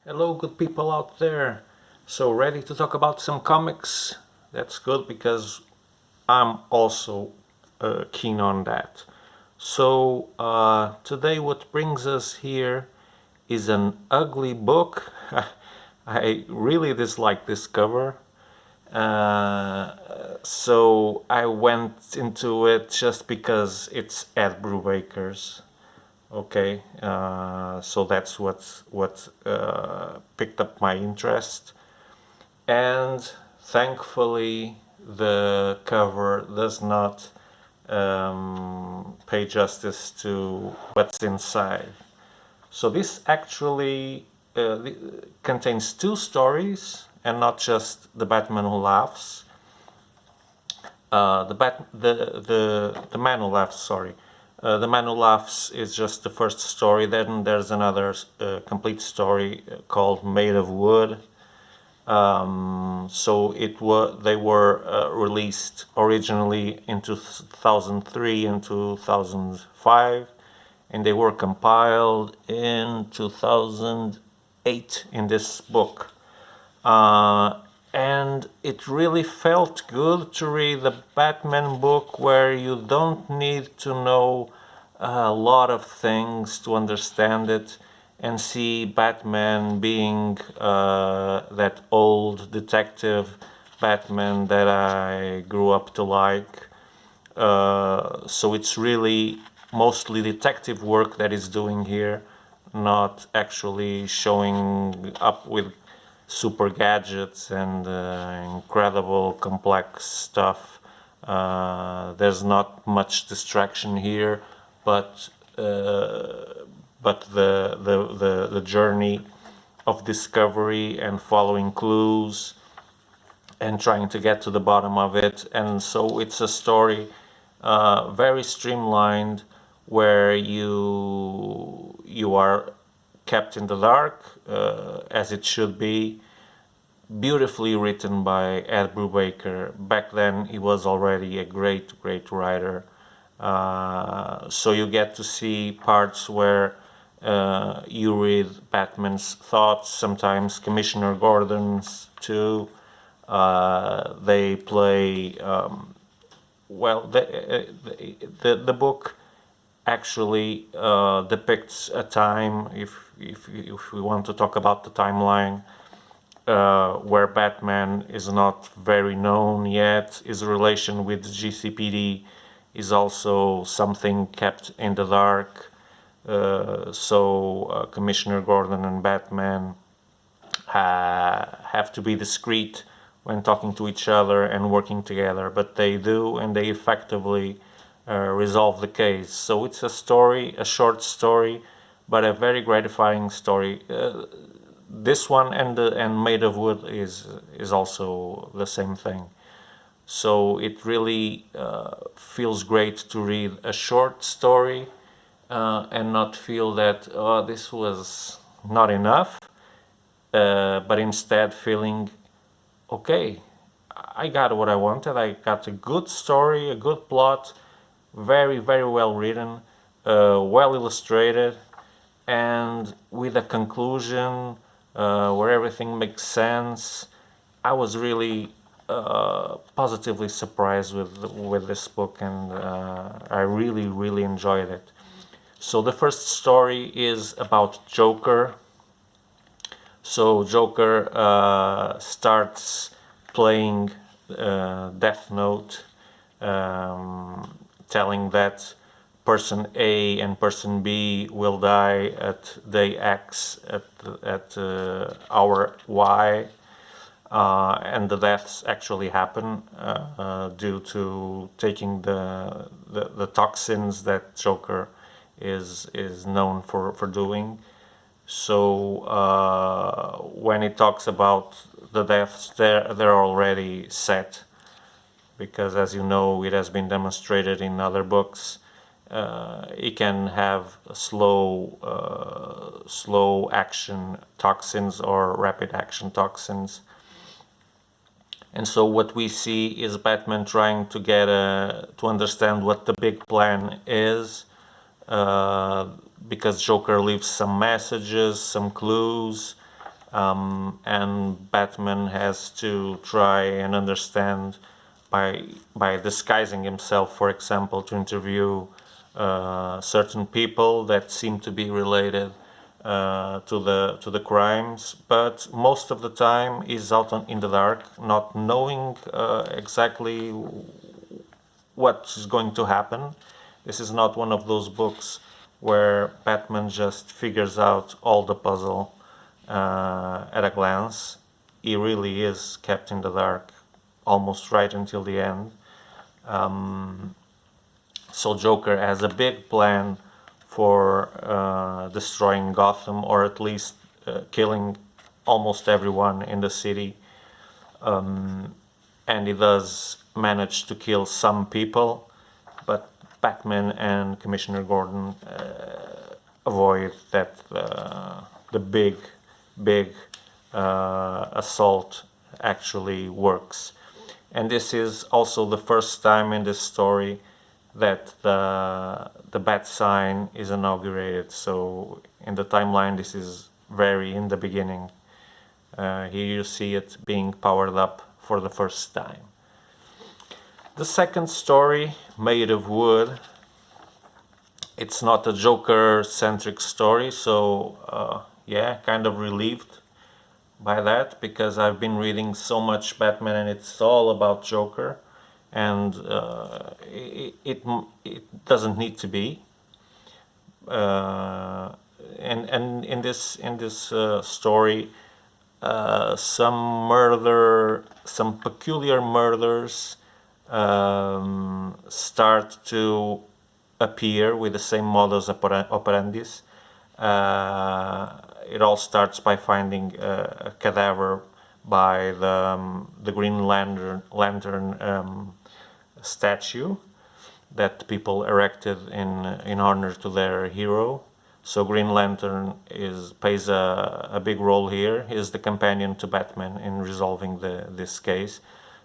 Hello, good people out there. So, ready to talk about some comics? That's good because I'm also keen on that. So, today, what brings us here is an ugly book. I really dislike this cover. So, I went into it just because it's Ed Brubaker's. Okay, so that's what picked up my interest, and thankfully the cover does not pay justice to what's inside. So this actually contains two stories, and not just the Batman who laughs. The man who laughs. Sorry, the man who laughs is just the first story. Then there's another complete story called Made of Wood. So they were released originally in 2003 and 2005, and they were compiled in 2008 in this book. And it really felt good to read the Batman book where you don't need to know a lot of things to understand it and see Batman being that old detective Batman that I grew up to like. So it's really mostly detective work that he's doing here, not actually showing up with super gadgets and incredible complex stuff. There's not much distraction here, but the journey of discovery and following clues and trying to get to the bottom of it. And so it's a story very streamlined where you are kept in the dark as it should be. Beautifully written by Ed Brubaker. Back then, he was already a great writer. So you get to see parts where you read Batman's thoughts, sometimes Commissioner Gordon's too. They play well. The book actually depicts a time. If we want to talk about the timeline, where Batman is not very known yet. His relation with GCPD is also something kept in the dark. So Commissioner Gordon and Batman have to be discreet when talking to each other and working together, but they do, and they effectively resolve the case. So it's a story, a short story, but a very gratifying story. This one and Made of Wood is also the same thing. So it really feels great to read a short story and not feel that this was not enough, but instead feeling okay, I got what I wanted. I got a good story, a good plot, very well written, well illustrated, and with a conclusion where everything makes sense. I was really positively surprised with this book, and I really enjoyed it. So the first story is about Joker. So Joker starts playing Death Note, telling that person A and person B will die at day X at hour Y, and the deaths actually happen due to taking the toxins that Joker is known for doing. So when it talks about the deaths, they're already set, because as you know, it has been demonstrated in other books. It can have slow action toxins or rapid action toxins. And so what we see is Batman trying to get to understand what the big plan is, because Joker leaves some messages, some clues, and Batman has to try and understand by disguising himself, for example, to interview certain people that seem to be related to the crimes, but most of the time he's out in the dark, not knowing exactly what is going to happen. This is not one of those books where Batman just figures out all the puzzle at a glance. He really is kept in the dark almost right until the end. So Joker has a big plan for destroying Gotham, or at least killing almost everyone in the city. And he does manage to kill some people, but Batman and Commissioner Gordon avoid that the big assault actually works. And this is also the first time in this story that the bat sign is inaugurated. So in the timeline, this is very in the beginning. Here you see it being powered up for the first time. The second story, Made of Wood, it's not a Joker-centric story, so yeah, kind of relieved by that, because I've been reading so much Batman and it's all about Joker, and it doesn't need to be. And in this story, some peculiar murders start to appear with the same modus operandis. It all starts by finding a cadaver by the Green Lantern statue that people erected in honor to their hero. So Green Lantern plays a big role here. He is the companion to Batman in resolving this case.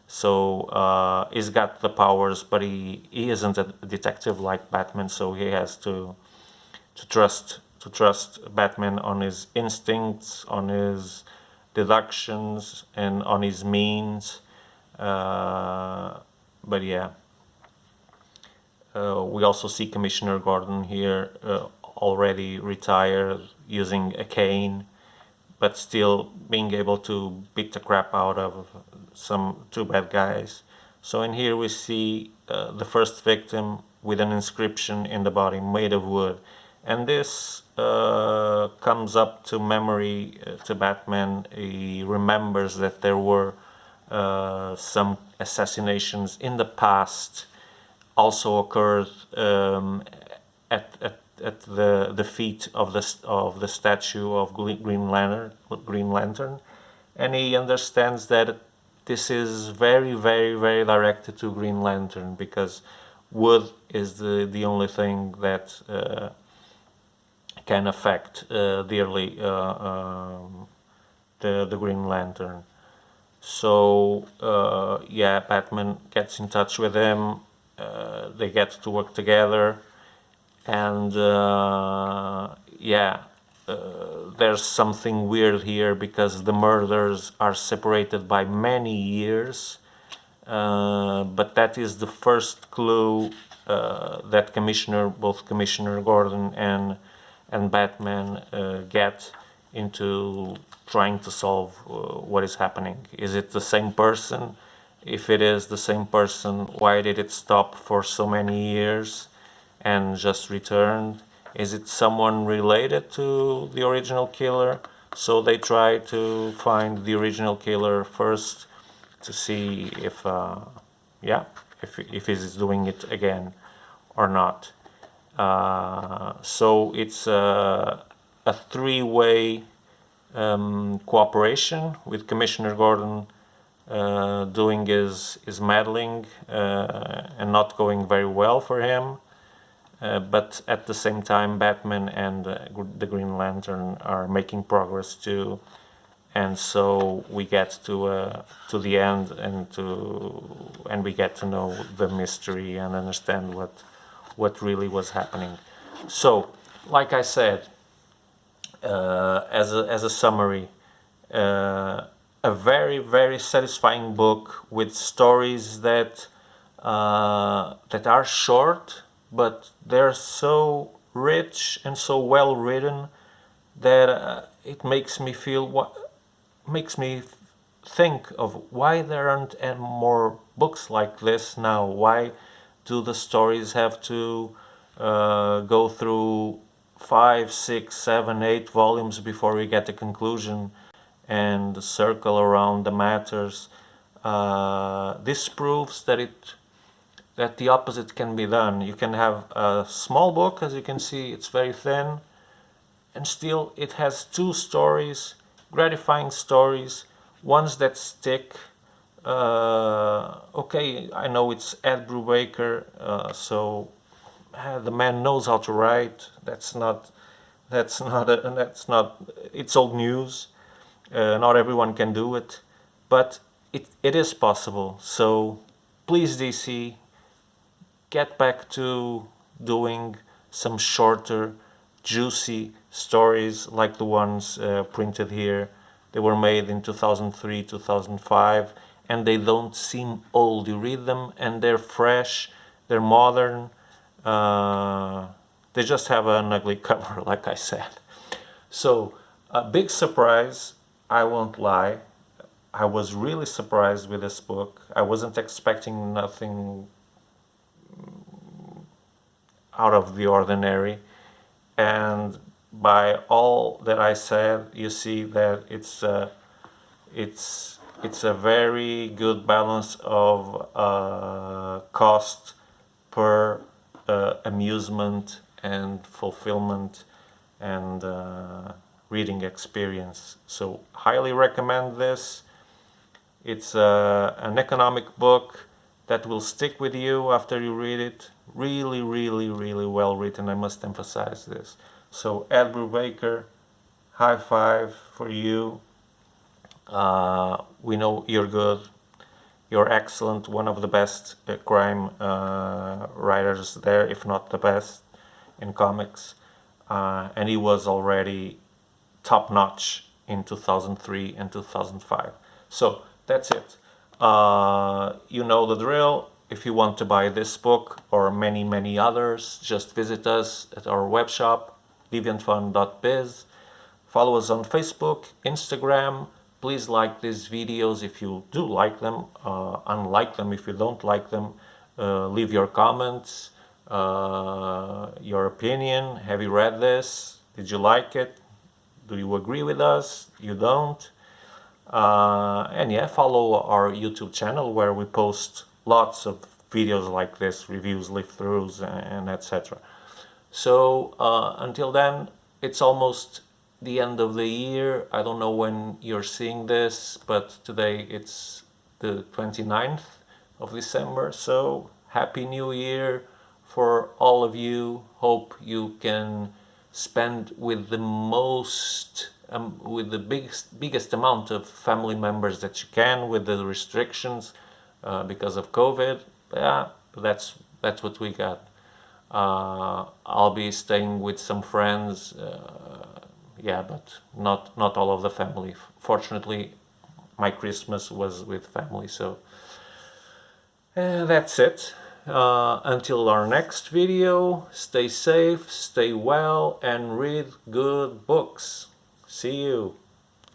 So he's got the powers, but he isn't a detective like Batman. So he has to trust Batman on his instincts, on his deductions, and on his means. But yeah, we also see Commissioner Gordon here, already retired, using a cane, but still being able to beat the crap out of some two bad guys. So in here we see the first victim with an inscription in the body, Made of Wood. And this comes up to memory to Batman. He remembers that there were some assassinations in the past also occurred at the feet of the statue of Green Lantern, and he understands that this is very, very, very directed to Green Lantern, because wood is the only thing that can affect dearly the Green Lantern. So yeah, Batman gets in touch with him. They get to work together, and yeah, there's something weird here because the murders are separated by many years, but that is the first clue that both Commissioner Gordon and Batman get into trying to solve what is happening. Is it the same person? If it is the same person, why did it stop for so many years and just returned? Is it someone related to the original killer? So they try to find the original killer first to see if he's doing it again or not. So it's a three-way cooperation, with Commissioner Gordon doing his meddling and not going very well for him. But at the same time, Batman and the Green Lantern are making progress too, and so we get to the end, and we get to know the mystery and understand what really was happening. So, like I said, as a summary, A very, very satisfying book with stories that that are short, but they're so rich and so well written that it makes me feel what makes me think of why there aren't any more books like this now. Why do the stories have to go through 5, 6, 7, 8 volumes before we get a conclusion and circle around the matters? This proves that the opposite can be done. You can have a small book, as you can see, it's very thin, and still it has two stories, gratifying stories, ones that stick. Okay, I know it's Ed Brubaker, so the man knows how to write. That's not it's old news. Not everyone can do it, but it is possible. So please, DC, get back to doing some shorter, juicy stories like the ones printed here. They were made in 2003, 2005, and they don't seem old. You read them and they're fresh, they're modern. They just have an ugly cover, like I said. So, a big surprise, I won't lie. I was really surprised with this book. I wasn't expecting nothing out of the ordinary, and by all that I said, you see that it's a very good balance of cost per amusement and fulfillment and reading experience. So highly recommend this. It's an economic book that will stick with you after you read it. Really, really, really well written, I must emphasize this. So Ed Brubaker, high five for you. We know you're good. You're excellent, one of the best crime writers there, if not the best in comics. And he was already top notch in 2003 and 2005. So that's it. You know the drill. If you want to buy this book or many, many others, just visit us at our web shop, Deviant.fun.biz. Follow us on Facebook, Instagram. Please like these videos if you do like them. Unlike them if you don't like them. Leave your comments, your opinion. Have you read this? Did you like it? Do you agree with us? You don't? And yeah, follow our YouTube channel where we post lots of videos like this, reviews, live-throughs, and etc. So until then, it's almost the end of the year. I don't know when you're seeing this, but today it's the 29th of December. So Happy New Year for all of you. Hope you can spend with the most with the biggest amount of family members that you can, with the restrictions because of COVID. Yeah, that's what we got. I'll be staying with some friends. Yeah, but not all of the family. Fortunately, my Christmas was with family, so that's it. Until our next video, stay safe, stay well, and read good books. See you.